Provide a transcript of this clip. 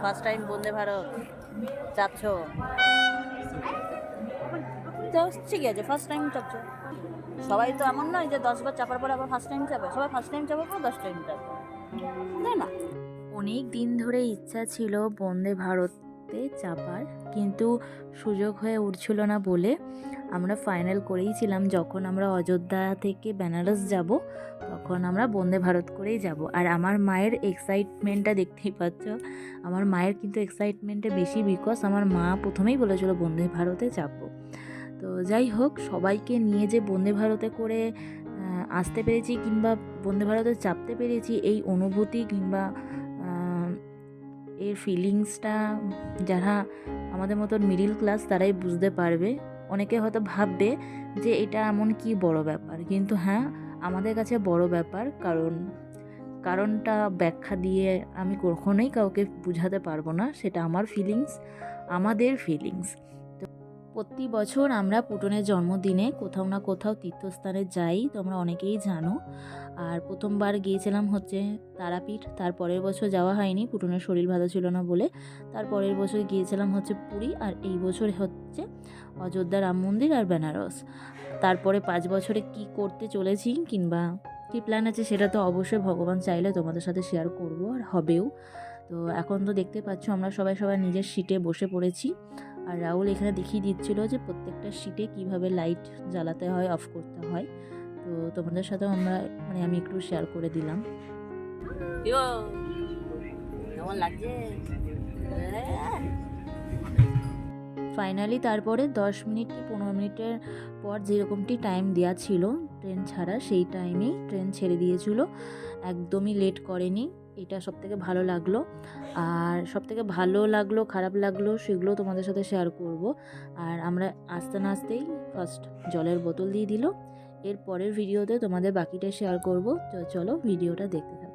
First time Vande Bharat চাপছ? তো ঠিক আছে, ফার্স্ট টাইম চাপছো। সবাই তো এমন নয় যে 10 বার চাপার পরে আবার ফার্স্ট টাইম চাপে, সবাই ফার্স্ট টাইম চাপার পর 10 টাইম চাপে, তাই না? অনেক দিন ধরে ইচ্ছা ছিল বন্দে ভারতে চাপার, কিন্তু সুযোগ হয়ে উঠছিল না বলে আমরা ফাইনাল করেইছিলাম যখন আমরা অযোধ্যা থেকে বেনারস যাব তখন আমরা বন্দে ভারত করেই যাব। আর আমার মায়ের এক্সাইটমেন্টটা দেখতেই পাচ্ছ, আমার মায়ের কিন্তু এক্সাইটমেন্টে বেশি, বিকজ আমার মা প্রথমেই বলেছিল বন্দে ভারতে চাপবো। তো যাই হোক, সবাইকে নিয়ে যে বন্দে ভারতে করে আসতে পেরেছি কিংবা বন্দে ভারতে চাপতে পেরেছি, এই অনুভূতি কিংবা এর ফিলিংসটা যারা আমাদের মতন মিডিল ক্লাস তারাই বুঝতে পারবে। অনেকে হয়তো ভাববে যে এটা এমন কি বড় ব্যাপার, কিন্তু হ্যাঁ, আমাদের কাছে বড় ব্যাপার, কারণটা ব্যাখ্যা দিয়ে আমি কখনোই কাউকে বোঝাতে পারবো না। সেটা আমার ফিলিংস, আমাদের ফিলিংস। প্রতি বছর আমরা পুটনের জন্মদিনে কোথাও না কোথাও তীর্থস্থানে যাই, তোমরা অনেকেই জানো। আর প্রথমবার গিয়েছিলাম হচ্ছে তারাপীঠ, তার পরের বছর যাওয়া হয়নি, পুটনের শরীর ভালো ছিল না বলে। তার পরের বছর গিয়েছিলাম হচ্ছে পুরী, আর এই বছর হচ্ছে অযোধ্যা রাম মন্দির আর বেনারস। তারপরে 5 বছরে কি করতে চলেছি কিংবা কী প্ল্যান আছে সেটা তো অবশ্যই ভগবান চাইলে তোমাদের সাথে শেয়ার করব, আর হবেও। তো এখন তো দেখতে পাচ্ছ আমরা সবাই নিজের সিটে বসে পড়েছি। আর রাহুল এখানে দেখিয়ে দিচ্ছিল যে প্রত্যেকটা সিটে কিভাবে লাইট জ্বালাতে হয়, অফ করতে হয়। তো তোমাদের সাথেও আমি একটু শেয়ার করে দিলাম। কেমন লাগছে? ফাইনালি তারপরে 10 মিনিট কি 15 মিনিটের পর যেরকমটি টাইম দেওয়া ছিল ট্রেন ছাড়া, সেই টাইমেই ট্রেন ছেড়ে দিয়েছিল, একদমই লেট করেনি। এটা সবথেকে ভালো লাগলো। আর সবথেকে ভালো লাগলো খারাপ লাগলো সেগুলো তোমাদের সাথে শেয়ার করব। আর আমরা আসতে না আসতেই ফার্স্ট জলের বোতল দিয়ে দিল। এর পরের ভিডিওতে তোমাদের বাকিটা শেয়ার করব। তো চলো ভিডিওটা দেখতে থাকো।